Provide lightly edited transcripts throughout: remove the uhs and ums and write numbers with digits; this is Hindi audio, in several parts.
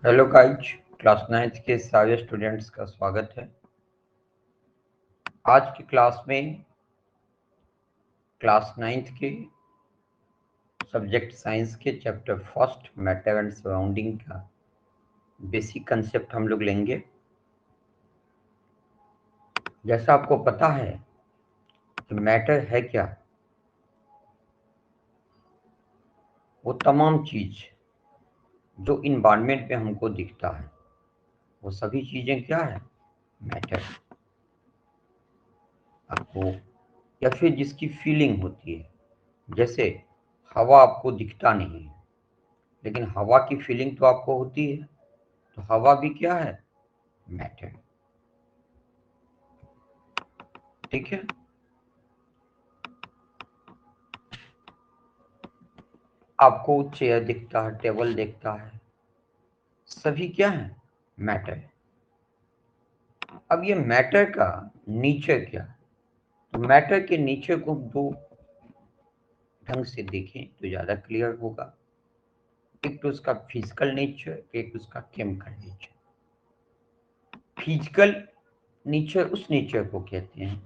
हेलो गाइज, क्लास 9th के सारे स्टूडेंट्स का स्वागत है। आज की क्लास में क्लास 9th के सब्जेक्ट साइंस के chapter first matter and surrounding का बेसिक कंसेप्ट हम लोग लेंगे। जैसा आपको पता है कि मैटर है क्या, वो तमाम चीज जो इन्वायरमेंट में हमको दिखता है वो सभी चीजें क्या है, मैटर। आपको या फिर जिसकी फीलिंग होती है, जैसे हवा आपको दिखता नहीं है लेकिन हवा की फीलिंग तो आपको होती है, तो हवा भी क्या है, मैटर। ठीक है। आपको चेयर दिखता है, टेबल दिखता है, सभी क्या है, मैटर। अब ये मैटर का नेचर क्या है, तो मैटर के नेचर को दो ढंग से देखें तो ज्यादा क्लियर होगा। एक तो उसका फिजिकल नेचर, एक उसका केमिकल नेचर। फिजिकल नेचर उस नेचर को कहते हैं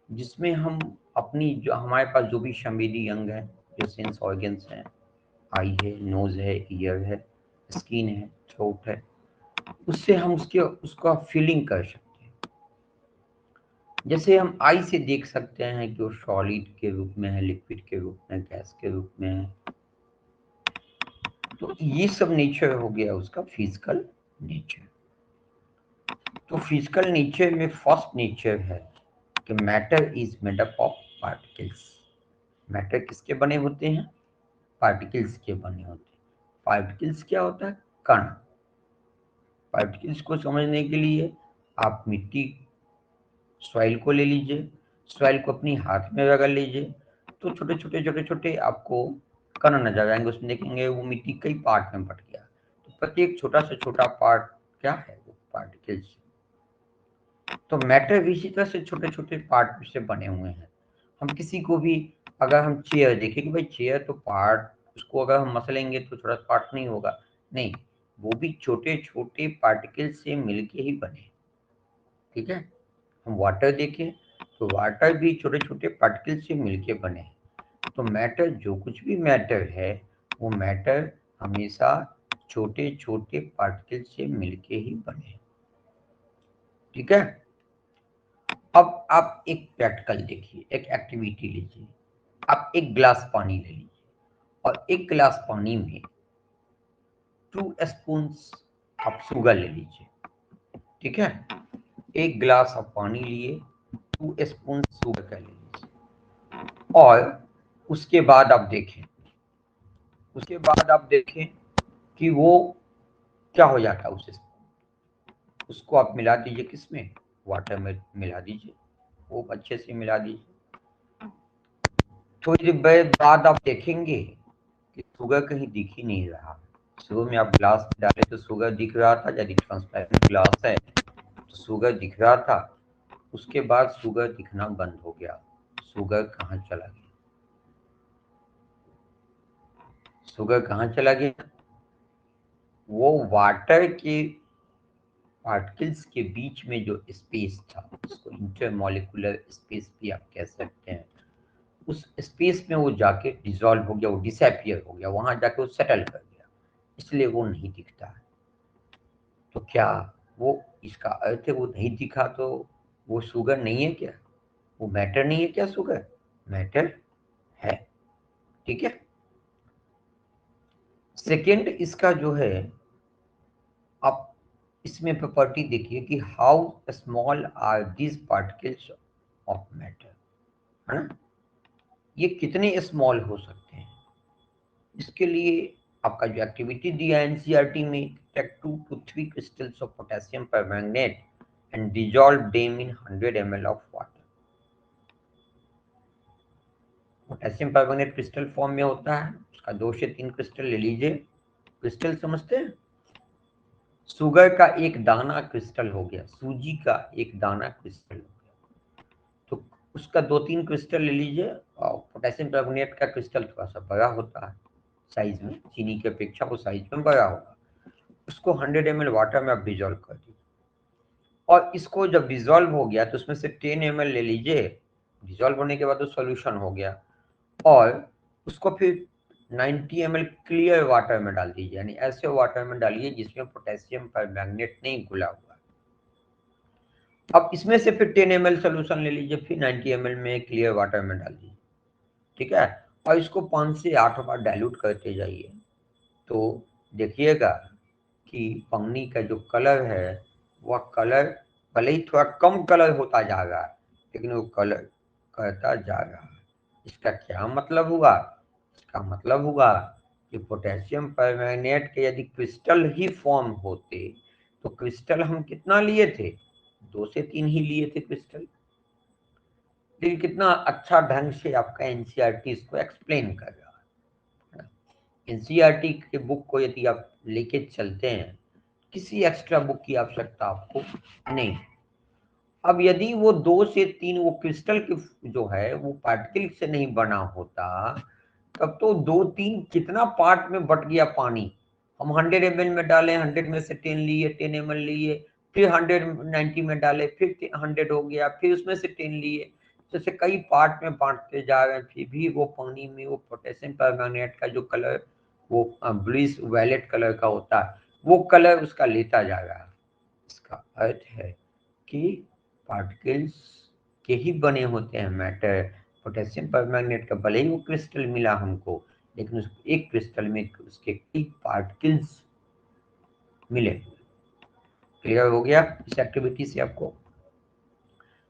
जिसमें हम अपनी जो हमारे पास जो भी संवेदी अंग है, जो सेंस ऑर्गन्स हैं, आई है, नोज है, ईयर है, स्किन है, थ्रोट है, उससे हम उसका फीलिंग कर सकते हैं। जैसे हम आई से देख सकते हैं कि वो सॉलिड के रूप में है, लिक्विड के रूप में, गैस के रूप में है। तो ये सब नेचर हो गया उसका फिजिकल नेचर। तो फिजिकल नेचर में फर्स्ट नेचर है कि matter is made up of particles. Matter किसके बने होते हैं, पार्टिकल्स के बने होते हैं। पार्टिकल्स क्या होता है, कण। पार्टिकल्स को समझने के लिए आप मिट्टी, सॉइल को ले लीजिए, सॉइल को अपनी हाथ में रगड़ लीजिए, तो छोटे छोटे आपको कण नजर आएंगे। उसमें देखेंगे वो मिट्टी कई पार्ट में बट गया, तो प्रत्येक छोटा से छोटा पार्ट क्या है, वो पार्टिकल्स। तो मैटर भी इसी तरह से छोटे छोटे पार्ट से बने हुए हैं। हम किसी को भी, अगर हम चेयर देखें कि भाई चेयर तो पार्ट, उसको अगर हम मसलेंगे तो थोड़ा पार्ट नहीं होगा, नहीं, वो भी छोटे छोटे पार्टिकल से मिलके ही बने। ठीक है। हम वाटर देखें तो वाटर भी छोटे छोटे पार्टिकल से मिलके बने हैं। तो मैटर, जो कुछ भी मैटर है, वो मैटर हमेशा छोटे छोटे पार्टिकल से मिलके ही बने। ठीक है। अब आप एक प्रैक्टिकल देखिए, एक एक्टिविटी लीजिए। आप एक गिलास पानी ले लीजिए और एक गिलास पानी में 2 स्पून आप शुगर ले लीजिए। ठीक है। एक गिलास आप पानी लिए, 2 स्पून शुगर का ले लीजिए, और उसके बाद आप देखें कि वो क्या हो जाता है। उसको आप मिला दीजिए, किसमें, वाटर में मिला दीजिए, वो अच्छे से मिला दीजिए। थोड़ी देर बाद आप देखेंगे कि शुगर कहीं दिख ही नहीं रहा। शुरू में आप ग्लास में डाले तो शुगर दिख रहा था, यदि ट्रांसपेरेंट ग्लास है तो शुगर दिख रहा था। उसके बाद शुगर दिखना बंद हो गया। शुगर कहाँ चला गया, शुगर कहाँ चला गया, वो वाटर के पार्टिकल्स के बीच में जो स्पेस था, उसको इंटरमॉलिक्यूलर स्पेस भी आप कह सकते हैं, उस स्पेस में वो जाके डिसॉल्व हो गया, वो डिसअपियर हो गया, वहां जाके वो सेटल कर गया, इसलिए वो नहीं दिखता है। तो क्या वो, इसका अर्थ है वो नहीं दिखा तो वो शुगर नहीं है क्या, वो मैटर नहीं है क्या, शुगर मैटर है। ठीक है। सेकेंड इसका जो है, आप इसमें प्रॉपर्टी देखिए कि how small are these particles of matter, है ना, ये कितने स्मॉल हो सकते हैं। इसके लिए आपका जो एक्टिविटी दिया है एनसीईआरटी में, take 2 to 3 crystals of potassium permanganate and dissolve them in 100 ml of water। Potassium permanganate crystal form में होता है, उसका 2 से 3 क्रिस्टल ले लीजिए। क्रिस्टल समझते हैं, शुगर का एक दाना क्रिस्टल हो गया, सूजी का एक दाना क्रिस्टल हो गया, तो उसका 2-3 क्रिस्टल ले लीजिए। और पोटेशियम परमैंगनेट का क्रिस्टल थोड़ा सा बड़ा होता है साइज में, चीनी की अपेक्षा वो साइज में बड़ा होगा। उसको 100 ml वाटर में आप डिजोल्व कर दीजिए, और इसको जब डिजोल्व हो गया तो उसमें से 10 ml ले लीजिए, डिजोल्व होने के बाद तो सॉल्यूशन हो गया, और उसको फिर 90 ml क्लियर वाटर में डाल दीजिए, यानी ऐसे वाटर में डालिए जिसमें पोटेशियम परमैंगनेट नहीं घुला हुआ। अब इसमें से फिर 10 ml सोल्यूशन ले लीजिए, फिर 90 ml में क्लियर वाटर में डाल दीजिए, ठीक है, और इसको 5 से 8 बार डाइल्यूट करते जाइए। तो देखिएगा कि पानी का जो कलर है वह कलर भले ही थोड़ा कम कलर होता जा रहा है, लेकिन वो कलर करता जा रहा है। इसका क्या मतलब हुआ? इसका मतलब हुआ कि पोटेशियम परमैंगनेट के यदि क्रिस्टल ही फॉर्म होते तो क्रिस्टल हम कितना लिए थे? 2 से 3 ही लिए थे क्रिस्टल। लेकिन कितना अच्छा ढंग से आपका एनसीईआरटी इसको एक्सप्लेन कर रहा है। एनसीईआरटी के बुक को यदि आप लेके चलते हैं, किसी एक्स्ट्रा बुक की आवश्यकता आपको नहीं। अब यदि वो 2 से 3 वो क्रिस्टल के जो है वो पार्टिकल से नहीं बना होता, तब तो 2-3 कितना पार्ट में बट गया पानी। हम 100 ml में डालें, 100 में से 10 लिए, 10 ml लिए, फिर 190 में डाले, फिर 100 हो गया, फिर उसमें से 10 लिए, जैसे कई पार्ट में बांटते जा रहे हैं, फिर भी वो पानी में वो पोटेशियम परमैंगनेट का जो कलर वो ब्लूइश वायलेट कलर का होता है, वो कलर उसका लेता जा रहा है। इसका अर्थ है कि पार्टिकल्स के ही बने होते हैं मैटर। पोटेशियम परमैंगनेट का भले ही वो क्रिस्टल मिला हमको, लेकिन उस एक क्रिस्टल में उसके कई पार्टिकल्स मिले। क्लियर हो गया इस एक्टिविटी से आपको?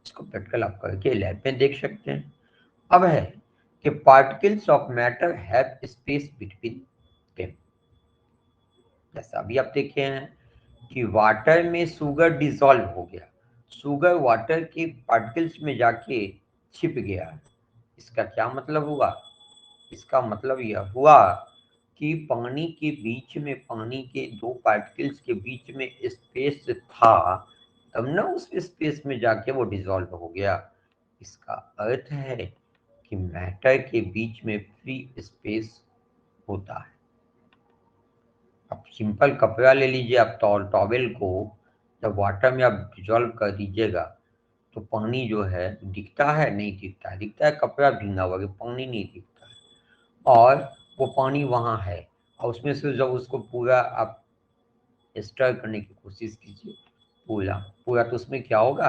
इसको प्रैक्टिकल आप करके लैब में देख सकते हैं। अब है कि particles of matter have space between them. जैसा अभी आप देखे हैं कि वाटर में शुगर डिसॉल्व हो गया, शुगर वाटर के पार्टिकल्स में जाके छिप गया। इसका क्या मतलब हुआ? इसका मतलब यह हुआ कि पानी के बीच में, पानी के दो पार्टिकल्स के बीच में स्पेस था, तब ना उस स्पेस में जाके वो डिसॉल्व हो गया। इसका अर्थ है कि मैटर के बीच में फ्री स्पेस होता है। अब सिंपल कपड़ा ले लीजिए, आप टॉवेल को जब वाटर में आप डिजॉल्व कर दीजिएगा तो पानी जो है दिखता है? नहीं दिखता है। दिखता है कपड़ा भींगा हुआ, पानी नहीं दिखता है। और वो पानी वहाँ है, और उसमें से जब उसको पूरा आप स्टर करने की कोशिश कीजिए, पूरा पूरा, तो उसमें क्या होगा?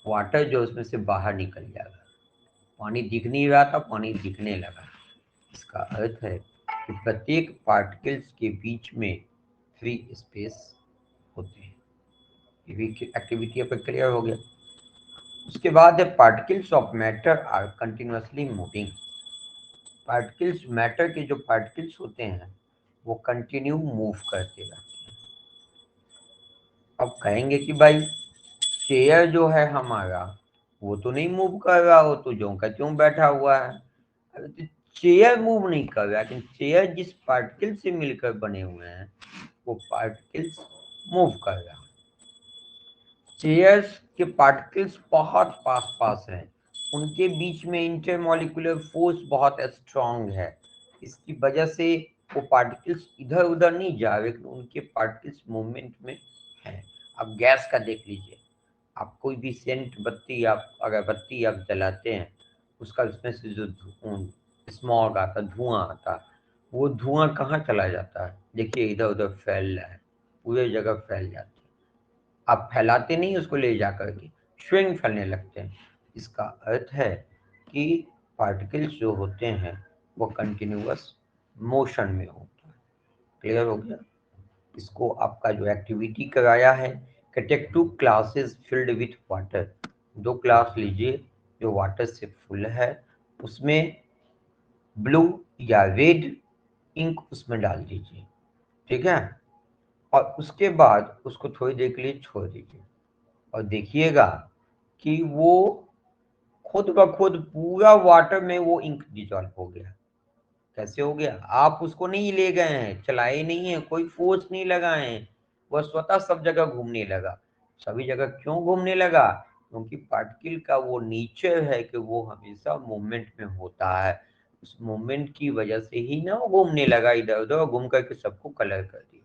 वाटर जो उसमें से बाहर निकल जाएगा। पानी दिख नहीं रहा था, पानी दिखने लगा। इसका अर्थ है कि प्रत्येक पार्टिकल्स के बीच में फ्री स्पेस होते हैं। ये भी एक्टिविटी पर क्लियर हो गया। उसके बाद है particles of matter are continuously moving. Particles, matter के जो पार्टिकल्स होते हैं वो कंटिन्यू मूव करते रहते हैं। अब कहेंगे कि भाई चेयर जो है हमारा वो तो नहीं मूव कर रहा, हो तो ज्यों का त्यों बैठा हुआ है। अरे तो चेयर मूव नहीं कर रहा, लेकिन चेयर जिस पार्टिकल से मिलकर बने हुए हैं वो पार्टिकल्स मूव कर रहा है। चेयर्स के पार्टिकल्स बहुत पास पास हैं, उनके बीच में इंटरमॉलिक्यूलर फोर्स बहुत स्ट्रांग है। इसकी वजह से वो पार्टिकल्स इधर उधर नहीं जा रहे, लेकिन उनके पार्टिकल्स मूवमेंट में हैं। अब गैस का देख लीजिए, आप कोई भी सेंट बत्ती, आप अगरबत्ती आप जलाते हैं, उसका उसमें से जो स्मॉग आता, धुआं आता, वो धुआं कहाँ चला जाता है? देखिए इधर उधर फैल रहा है, पूरे जगह फैल जाता है। आप फैलाते नहीं उसको, ले जा करके स्विंग फैलने लगते हैं। इसका अर्थ है कि पार्टिकल्स जो होते हैं वो कंटिन्यूअस मोशन में होता है। क्लियर हो गया? इसको आपका जो एक्टिविटी कराया है कि take 2 glasses filled with water. 2 glass लीजिए जो वाटर से फुल है, उसमें ब्लू या रेड इंक उसमें डाल दीजिए, ठीक है, और उसके बाद उसको थोड़ी देर के लिए छोड़ दीजिए, और देखिएगा कि वो खुद ब खुद पूरा वाटर में वो इंक डिजॉल्व हो गया। कैसे हो गया? आप उसको नहीं ले गए हैं, चलाए नहीं है, कोई फोर्स नहीं लगाए हैं, वह स्वतः सब जगह घूमने लगा। सभी जगह क्यों घूमने लगा? क्योंकि पार्टिकल का वो नेचर है कि वो हमेशा मूवमेंट में होता है। उस मूवमेंट की वजह से ही ना वो घूमने लगा इधर उधर, घूम करके सबको कलर कर दिया।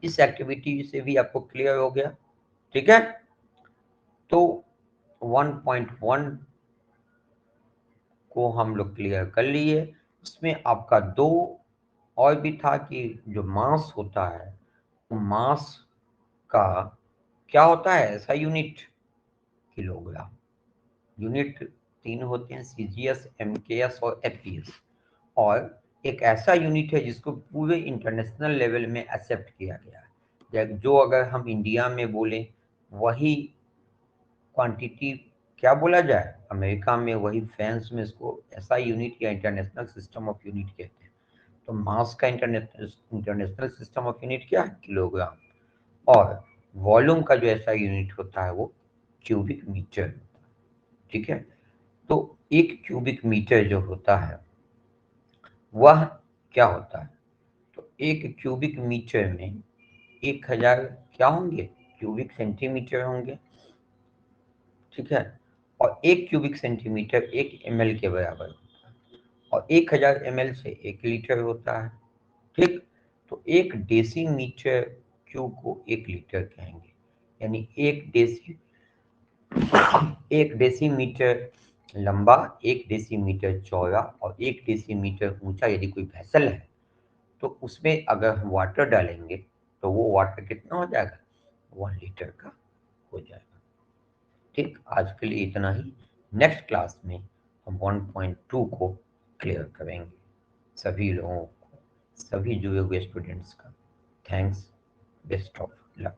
इस एक्टिविटी से भी आपको क्लियर हो गया, ठीक है। तो 1.1 को हम लोग क्लियर कर लिए। उसमें आपका 2 और भी था कि जो मास होता है, तो मास का क्या होता है ऐसा यूनिट, किलोग्राम। यूनिट 3 होते हैं, सीजीएस, एमकेएस और एफपीएस। और एक ऐसा यूनिट है जिसको पूरे इंटरनेशनल लेवल में एक्सेप्ट किया गया है, जो अगर हम इंडिया में बोलें वही क्वांटिटी क्या बोला जाए, अमेरिका में वही फ्रांस में इसको ऐसा यूनिट या इंटरनेशनल सिस्टम ऑफ यूनिट कहते हैं। तो मास का इंटरनेशनल सिस्टम ऑफ यूनिट क्या है, किलोग्राम। और वॉल्यूम का जो ऐसा यूनिट होता है वो क्यूबिक मीटर, ठीक है। तो एक क्यूबिक मीटर जो होता है वह क्या होता है, तो एक क्यूबिक मीटर में 1000 क्या होंगे, क्यूबिक सेंटीमीटर होंगे, ठीक है। और एक क्यूबिक सेंटीमीटर 1 ml के बराबर होता है, और 1000 ml से 1 लीटर होता है, ठीक। तो 1 डेसीमीटर क्यूब को 1 लीटर कहेंगे, यानी 1 डेसीमीटर लंबा, 1 डेसीमीटर चौड़ा और 1 डेसीमीटर ऊंचा यदि कोई वेसल है, तो उसमें अगर हम वाटर डालेंगे तो वो वाटर कितना हो जाएगा, 1 लीटर का हो जाएगा, ठीक। आज के लिए इतना ही। नेक्स्ट क्लास में हम 1.2 को क्लियर करेंगे। सभी लोगों को, सभी जुड़े हुए स्टूडेंट्स का थैंक्स, बेस्ट ऑफ लक।